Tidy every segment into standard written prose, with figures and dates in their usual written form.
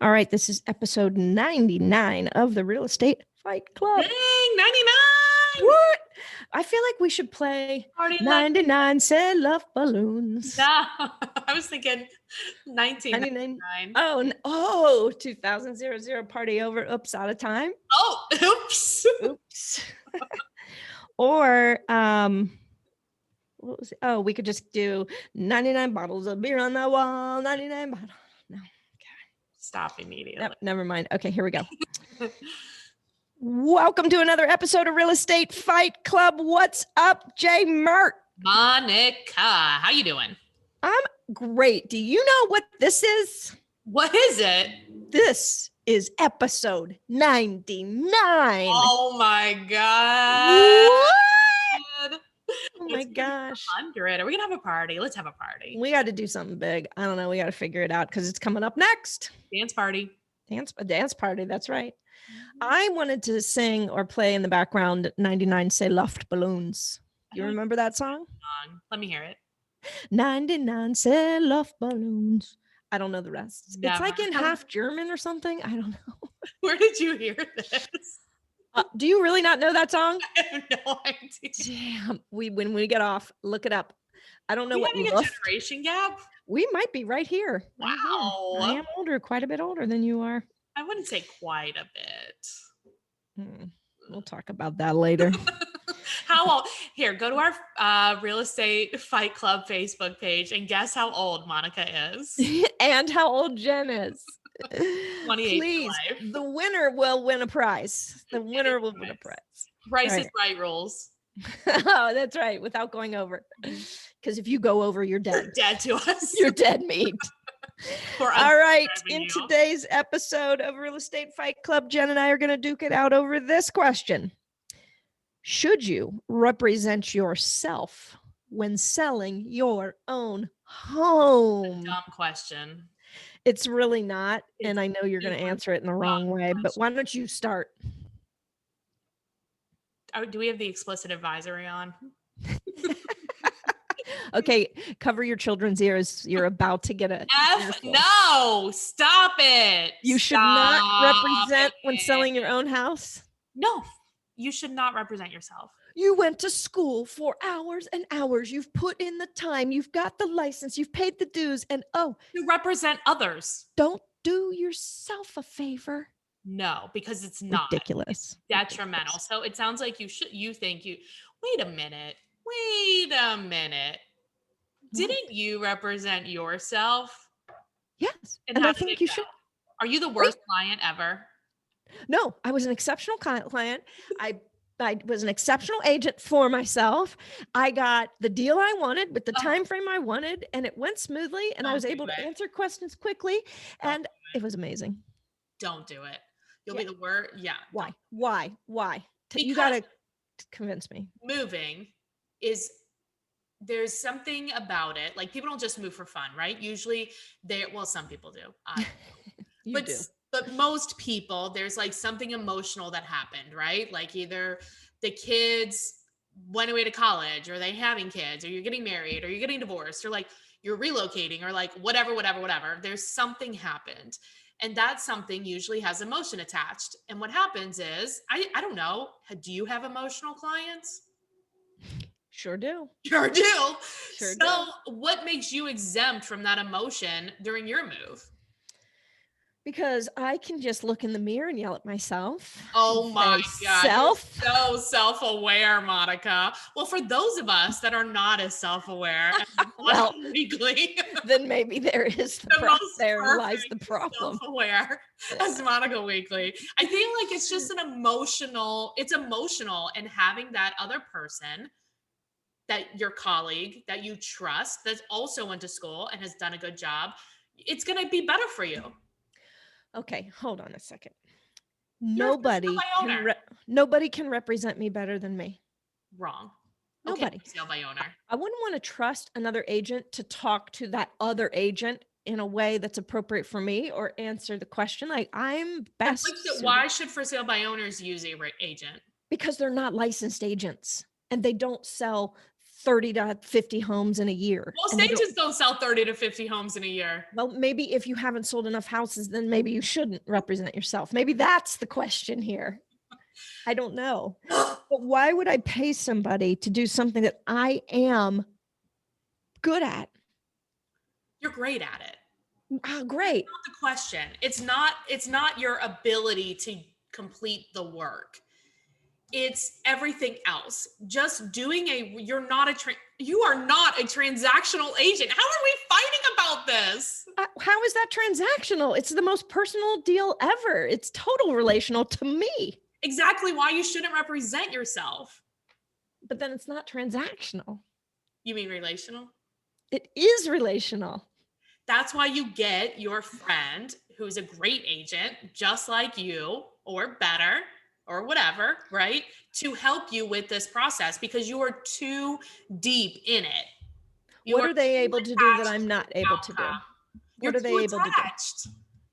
All right, this is episode 99 of the Real Estate Fight Club. Dang, 99! What? I feel like we should play Party 99 Said Love Balloons. No, I was thinking 1999. Oh, 2000 party over. Oops, out of time. Oh, oops. Oops. Or, what was it? Oh, we could just do 99 bottles of beer on the wall, 99 bottles. No. Stop immediately. Nope, never mind. Okay, here we go. Welcome to another episode of Real Estate Fight Club. What's up, Jay Mert? Monica, how you doing? I'm great. Do you know what this is? What is it? This is episode 99. Oh my God. What? Oh my gosh. 100. Are we going to have a party? Let's have a party. We got to do something big. I don't know. We got to figure it out because it's coming up next. Dance party. A dance party. That's right. I wanted to sing or play in the background 99 Say Luft Balloons. You remember that song? Let me hear it. 99 Say Luft Balloons. I don't know the rest. Never. It's like in half German or something. I don't know. Where did you hear this? Do you really not know that song? I have no idea. Damn. When we get off, look it up. I don't know Are we what having a generation gap? We might be right here. Wow. I am older, quite a bit older than you are. I wouldn't say quite a bit. We'll talk about that later. How old? Here, go to our Real Estate Fight Club Facebook page and guess how old Monica is. And how old Jen is. 28. Please, the winner will win a prize. The winner will win a prize. Price is right rules. Oh, that's right. Without going over. Because if you go over, you're dead. You're dead to us. You're dead meat. All right. In today's episode of Real Estate Fight Club, Jen and I are going to duke it out over this question. Should you represent yourself when selling your own home? Dumb question. It's really not. And I know you're going to answer it in the wrong way, but why don't you start? Do we have the explicit advisory on? Okay, cover your children's ears. You're about to get a no, stop it. You should not represent when selling your own house. No, you should not represent yourself. You went to school for hours and hours. You've put in the time. You've got the license. You've paid the dues. And you represent others. Don't do yourself a favor. No, because it's not ridiculous. It's detrimental. Ridiculous. So it sounds like wait a minute. Didn't you represent yourself? Yes. And I think you should. Are you the worst client ever? No, I was an exceptional client. I was an exceptional agent for myself. I got the deal I wanted with the time frame I wanted, and it went smoothly, and I was able to answer questions quickly, and it was amazing. Don't do it. You'll be the worst. Yeah. Why? You got to convince me. Moving there's something about it. Like, people don't just move for fun, right? Usually some people do. But most people, there's like something emotional that happened, right? Like either the kids went away to college, or they having kids, or you're getting married, or you're getting divorced, or like you're relocating, or like whatever. There's something happened. And that something usually has emotion attached. And what happens is, I don't know, do you have emotional clients? Sure do. So what makes you exempt from that emotion during your move? Because I can just look in the mirror and yell at myself. Oh my God. You're so self-aware, Monica. Well, for those of us that are not as self-aware well, weekly, then maybe there is there lies the problem. Self-aware as Monica Weekly. I think like it's just it's emotional, and having that other person, that your colleague that you trust, that also went to school and has done a good job, it's going to be better for you. Okay, hold on a second. Nobody can represent me better than me. Wrong. Nobody. Okay, sale by owner. I wouldn't want to trust another agent to talk to that other agent in a way that's appropriate for me, or answer the question. Like, I'm best. Why should for sale by owners use a agent? Because they're not licensed agents, and they don't sell 30 to 50 homes in a year. Most agents don't sell 30 to 50 homes in a year. Well, maybe if you haven't sold enough houses, then maybe you shouldn't represent yourself. Maybe that's the question here. I don't know. But why would I pay somebody to do something that I am good at? You're great at it. Oh, great. That's not the question. It's not your ability to complete the work. It's everything else. Just doing you are not a transactional agent. How are we fighting about this? How is that transactional? It's the most personal deal ever. It's total relational to me. Exactly why you shouldn't represent yourself. But then it's not transactional. You mean relational? It is relational. That's why you get your friend who's a great agent, just like you, or better, or whatever, right? To help you with this process, because you are too deep in it. What are they able to do that I'm not able to do? What are they able to do?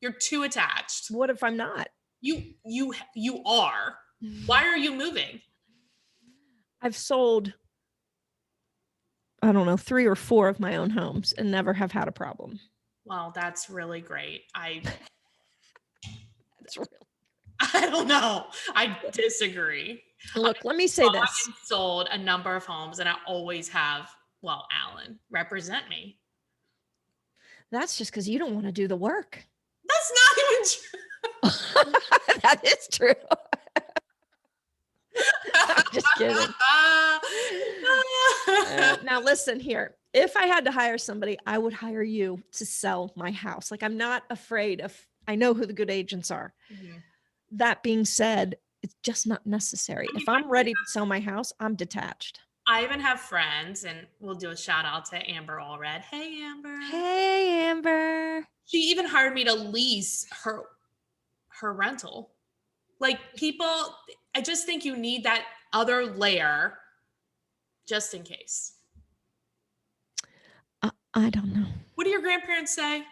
You're too attached. What if I'm not? You are. Why are you moving? I've sold, I don't know, 3 or 4 of my own homes and never have had a problem. Well, that's really great. That's really, I don't know. I disagree. Look, let me say this. I've sold a number of homes and I always have, well, Alan, represent me. That's just because you don't want to do the work. That's not even true. That is true. I'm just kidding. Now listen here. If I had to hire somebody, I would hire you to sell my house. Like, I'm not afraid of, I know who the good agents are. Mm-hmm. That being said, it's just not necessary. If I'm ready to sell my house, I'm detached. I even have friends, and we'll do a shout out to Amber Allred. Hey, Amber. Hey, Amber. She even hired me to lease her rental. Like, people, I just think you need that other layer just in case. I don't know. What do your grandparents say?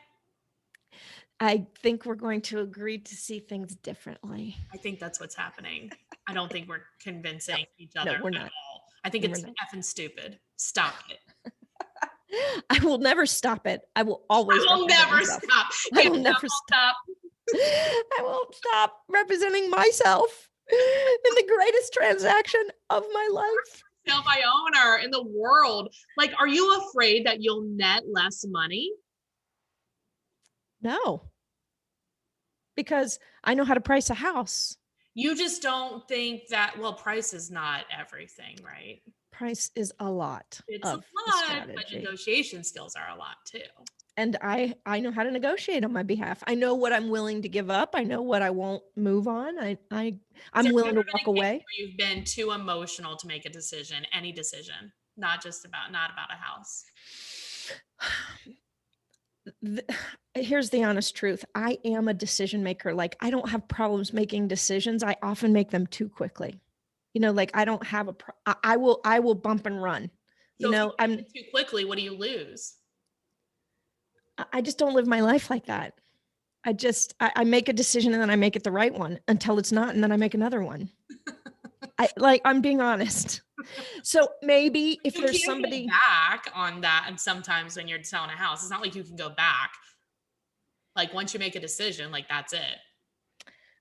I think we're going to agree to see things differently. I think that's what's happening. I don't think we're convincing each other we're not. at all. I think it's effing stupid. Stop it. I will never stop it. I will always. I will never stop. I will never stop. I won't stop representing myself in the greatest transaction of my life. My owner in the world. Like, are you afraid that you'll net less money? No, because I know how to price a house. You just don't think that, well, price is not everything, right? Price is a lot. It's a lot, but negotiation skills are a lot too. And I know how to negotiate on my behalf. I know what I'm willing to give up. I know what I won't move on. I'm willing to walk away. You've been too emotional to make a decision, any decision, not about a house. Here's the honest truth. I am a decision maker. Like, I don't have problems making decisions. I often make them too quickly. Like, I don't have I will bump and run. So I'm too quickly. What do you lose? I just don't live my life like that. I make a decision and then I make it the right one until it's not. And then I make another one. I'm being honest. So maybe if there's somebody back on that, and sometimes when you're selling a house, it's not like you can go back. Like, once you make a decision, like, that's it.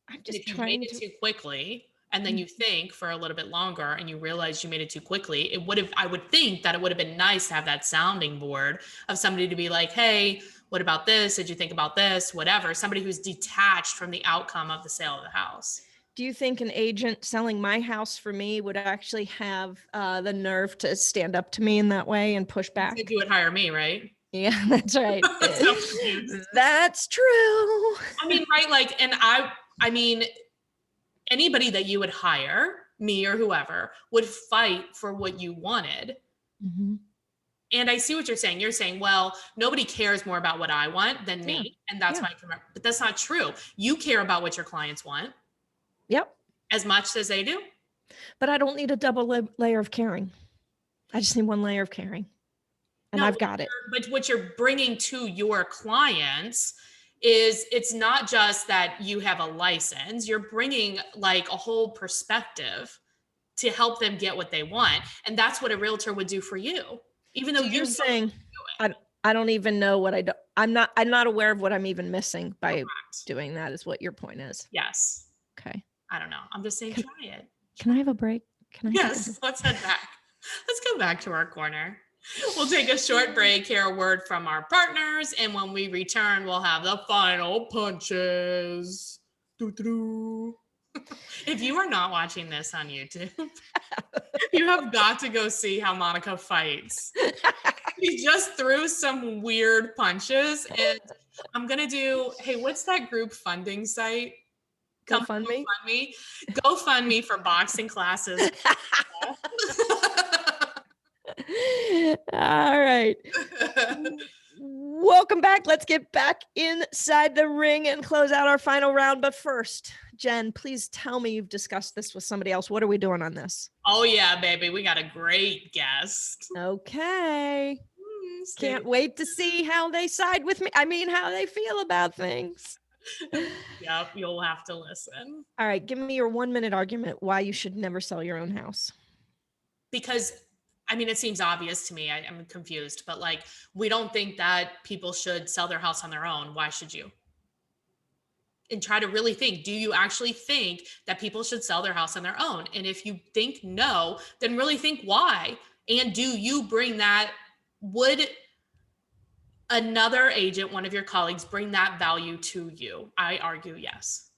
I'm just if you made it too quickly, and then you think for a little bit longer and you realize you made it too quickly, I would think that it would have been nice to have that sounding board of somebody to be like, hey, what about this? Did you think about this? Whatever. Somebody who's detached from the outcome of the sale of the house. Do you think an agent selling my house for me would actually have the nerve to stand up to me in that way and push back? You would hire me, right? Yeah, that's right. That's true. I mean, right? Like, and I mean, anybody that you would hire, me or whoever, would fight for what you wanted. Mm-hmm. And I see what you're saying. You're saying, well, nobody cares more about what I want than me. And that's why I can remember. But that's not true. You care about what your clients want. Yep. As much as they do. But I don't need a double layer of caring. I just need one layer of caring. And I've got it. But what you're bringing to your clients is, it's not just that you have a license. You're bringing like a whole perspective to help them get what they want. And that's what a realtor would do for you, even though you're saying, I don't even know what I'm not aware of what I'm even missing by doing that, is what your point is. Yes. Okay. I don't know. I'm just saying, try it. Can I have a break? Yes. Let's head back. Let's go back to our corner. We'll take a short break, hear a word from our partners, and when we return, we'll have the final punches. Doo-doo. If you are not watching this on YouTube, you have got to go see how Monica fights. She just threw some weird punches, and I'm gonna do, hey, what's that group funding site? GoFundMe? GoFundMe for boxing classes. All right. Welcome back. Let's get back inside the ring and close out our final round. But first, Jen, please tell me you've discussed this with somebody else. What are we doing on this? Oh, yeah, baby. We got a great guest. Okay. Can't wait to see how they side with me. I mean, how they feel about things. Yep, you'll have to listen. All right. Give me your 1-minute argument why you should never sell your own house. Because, I mean, it seems obvious to me. I'm confused, but like, we don't think that people should sell their house on their own. Why should you? And try to really think, do you actually think that people should sell their house on their own? And if you think no, then really think why. And do you bring that, would another agent, one of your colleagues, bring that value to you? I argue yes.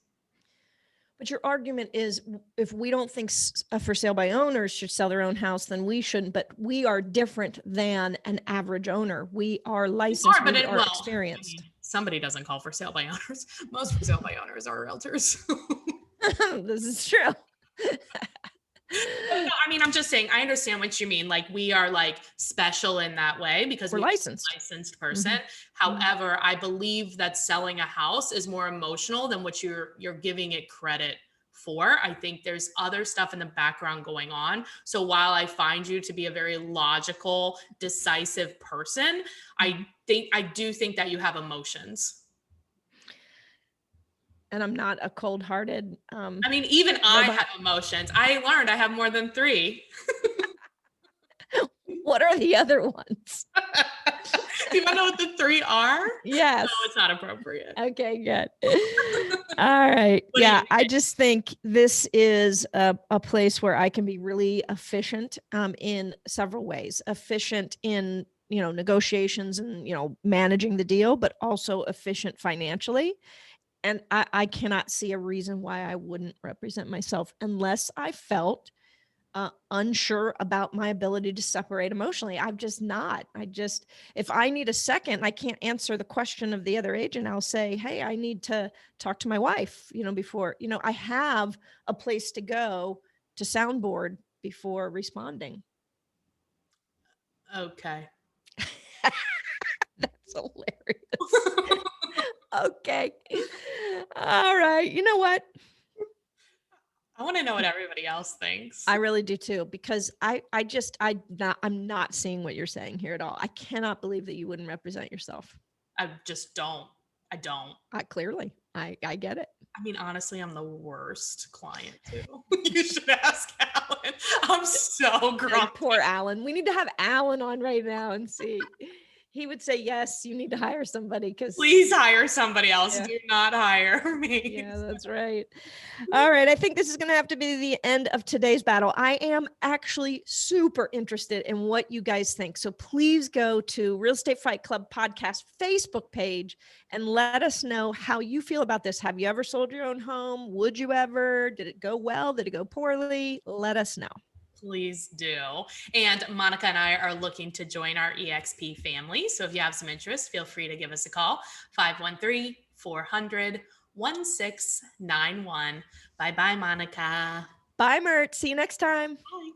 But your argument is, if we don't think for sale by owners should sell their own house, then we shouldn't. But we are different than an average owner. We are licensed, we are experienced. I mean, somebody doesn't call for sale by owners. Most for sale by owners are realtors. This is true. No, I mean, I'm just saying, I understand what you mean. Like, we are like special in that way because we're licensed person. Mm-hmm. However, I believe that selling a house is more emotional than what you're giving it credit for. I think there's other stuff in the background going on. So while I find you to be a very logical, decisive person, I do think that you have emotions. And I'm not a cold-hearted. I mean, even I have emotions. I learned I have more than 3. What are the other ones? Do you want to know what the 3 are? Yes. No, it's not appropriate. Okay, good. All right. Yeah, I just think this is a place where I can be really efficient in several ways. Efficient in, negotiations and, managing the deal, but also efficient financially. And I cannot see a reason why I wouldn't represent myself unless I felt unsure about my ability to separate emotionally. I'm just not. If I need a second, I can't answer the question of the other agent. I'll say, hey, I need to talk to my wife, before, I have a place to go to soundboard before responding. Okay. That's hilarious. Okay. All right. You know what? I want to know what everybody else thinks. I really do too, because I'm not seeing what you're saying here at all. I cannot believe that you wouldn't represent yourself. I just don't. I don't. Clearly, I get it. I mean, honestly, I'm the worst client too. You should ask Alan. I'm so grumpy. Poor Alan. We need to have Alan on right now and see. He would say, yes, you need to hire somebody. Please hire somebody else. Yeah. Do not hire me. Yeah, that's right. All right. I think this is going to have to be the end of today's battle. I am actually super interested in what you guys think. So please go to Real Estate Fight Club podcast Facebook page and let us know how you feel about this. Have you ever sold your own home? Would you ever? Did it go well? Did it go poorly? Let us know. Please do. And Monica and I are looking to join our EXP family. So if you have some interest, feel free to give us a call, 513-400-1691. Bye-bye, Monica. Bye, Mert. See you next time. Bye.